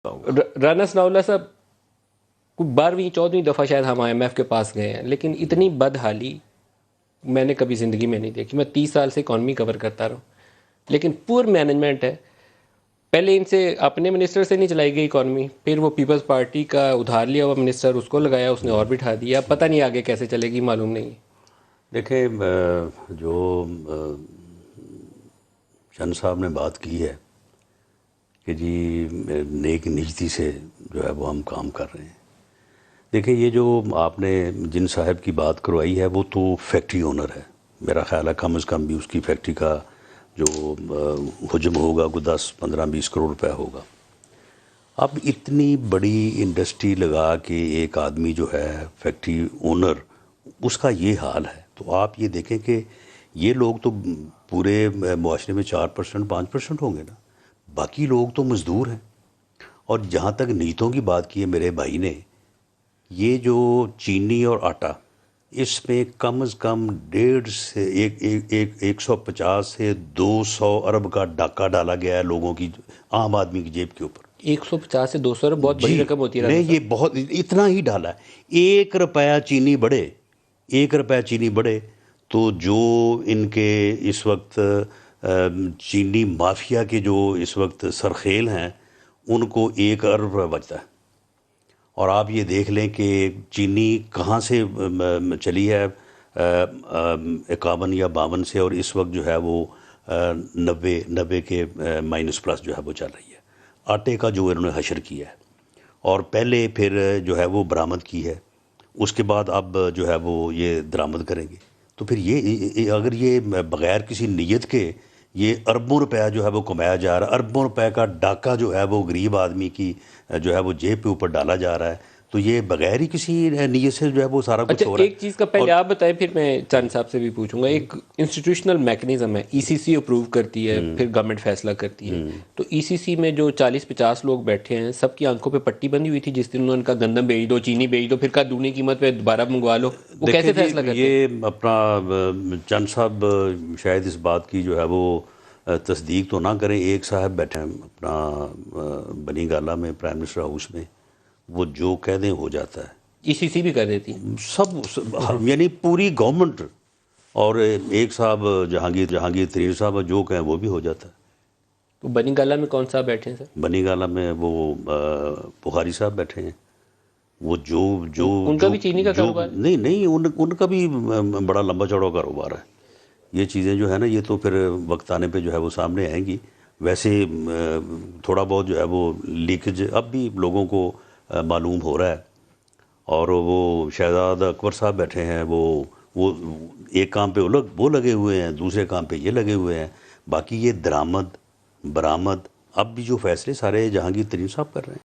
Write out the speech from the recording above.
ہوگا۔ رانا ثناءاللہ صاحب کو 12ویں 14ویں دفعہ شاید ہم IMF کے پاس گئے ہیں، لیکن اتنی بدحالی میں نے کبھی زندگی میں نہیں دیکھی۔ میں 30 سال سے اکانومی کور کرتا رہا ہوں، لیکن پور مینجمنٹ ہے۔ پہلے ان سے اپنے منسٹر سے نہیں چلائی گئی اکانومی، پھر وہ پیپلز پارٹی کا ادھار لیا ہوا منسٹر اس کو لگایا، اس نے اور بٹھا دیا۔ پتہ نہیں آگے کیسے چلے گی، معلوم نہیں۔ دیکھیں جو چند صاحب نے بات کی ہے کہ جی نیک نیتی سے جو ہے وہ ہم کام کر رہے ہیں۔ دیکھیں یہ جو آپ نے جن صاحب کی بات کروائی ہے وہ تو فیکٹری اونر ہے، میرا خیال ہے کم از کم بھی اس کی فیکٹری کا جو حجم ہوگا کوئی 10-15-20 کروڑ روپے ہوگا۔ اب اتنی بڑی انڈسٹری لگا کے ایک آدمی جو ہے فیکٹری اونر، اس کا یہ حال ہے، تو آپ یہ دیکھیں کہ یہ لوگ تو پورے معاشرے میں 4% 5% ہوں گے نا، باقی لوگ تو مزدور ہیں۔ اور جہاں تک نیتوں کی بات کی ہے میرے بھائی نے، یہ جو چینی اور آٹا، اس میں کم از کم 150 سے 200 ارب کا ڈاکہ ڈالا گیا ہے لوگوں کی، عام آدمی کی جیب کے اوپر۔ 150 سے 200 ارب بہت بڑی رقم ہوتی ہے رانا نہیں، صاحب۔ یہ بہت اتنا ہی ڈالا ہے۔ 1 روپیہ چینی بڑھے، 1 روپیہ چینی بڑھے تو جو ان کے اس وقت چینی مافیا کے جو اس وقت سرخیل ہیں ان کو 1 ارب روپے بچتا ہے۔ اور آپ یہ دیکھ لیں کہ چینی کہاں سے چلی ہے 51 یا 52 سے، اور اس وقت جو ہے وہ 90 کے مائنس پلس جو ہے وہ چل رہی ہے۔ آٹے کا جو انہوں نے حشر کیا ہے، اور پہلے پھر جو ہے وہ برآمد کی ہے، اس کے بعد اب جو ہے وہ یہ درآمد کریں گے، تو پھر یہ اگر یہ بغیر کسی نیت کے یہ اربوں روپیہ جو ہے وہ کمایا جا رہا ہے، اربوں روپے کا ڈاکہ جو ہے وہ غریب آدمی کی جو ہے وہ جیب کے اوپر ڈالا جا رہا ہے، تو یہ بغیر ہی کسی نیت سے جو ہے وہ سارا کچھ اچھا ہو رہا ہے۔ ایک چیز کا پہلے آپ بتائیں، پھر میں چند صاحب سے بھی پوچھوں گا۔ ایک انسٹیٹیوشنل میکنزم ہے، ECC اپروو کرتی ہے، پھر گورنمنٹ فیصلہ کرتی ہے، تو ECC میں جو 40-50 لوگ بیٹھے ہیں، سب کی آنکھوں پہ پٹی بندھی ہوئی تھی جس دن انہوں نے کہا گندم بیچ دو، چینی بیچ دو، پھر کہا دگنی قیمت پہ دوبارہ منگوا لو، وہ کیسے فیصلہ کرتے ہیں؟ یہ اپنا چند صاحب شاید اس بات کی جو ہے وہ تصدیق تو نہ کریں۔ ایک صاحب بیٹھے ہیں اپنا بنی گالہ میں پرائم منسٹر ہاؤس میں، وہ جو کہہ دیں ہو جاتا ہے، ECC بھی کر دیتی ہے۔ سب یعنی پوری گورنمنٹ۔ اور ایک صاحب جہانگیر ترین صاحب جو کہیں وہ بھی ہو جاتا ہے۔ تو بنی گالہ میں کون صاحب بیٹھے ہیں سر؟ بنی گالہ میں وہ بخاری صاحب بیٹھے ہیں، وہ جو ان کا بھی چینی کا کاروبار ہے؟ نہیں ان کا بھی بڑا لمبا چوڑا کاروبار ہے۔ یہ چیزیں جو ہے نا یہ تو پھر وقت آنے پہ جو ہے وہ سامنے آئیں گی۔ ویسے تھوڑا بہت جو ہے وہ لیکیج اب بھی لوگوں کو معلوم ہو رہا ہے، اور وہ شہزاد اکبر صاحب بیٹھے ہیں، وہ ایک کام پہ وہ لگے ہوئے ہیں، دوسرے کام پہ یہ لگے ہوئے ہیں۔ باقی یہ درآمد برآمد اب بھی جو فیصلے سارے جہانگیر ترین صاحب کر رہے ہیں۔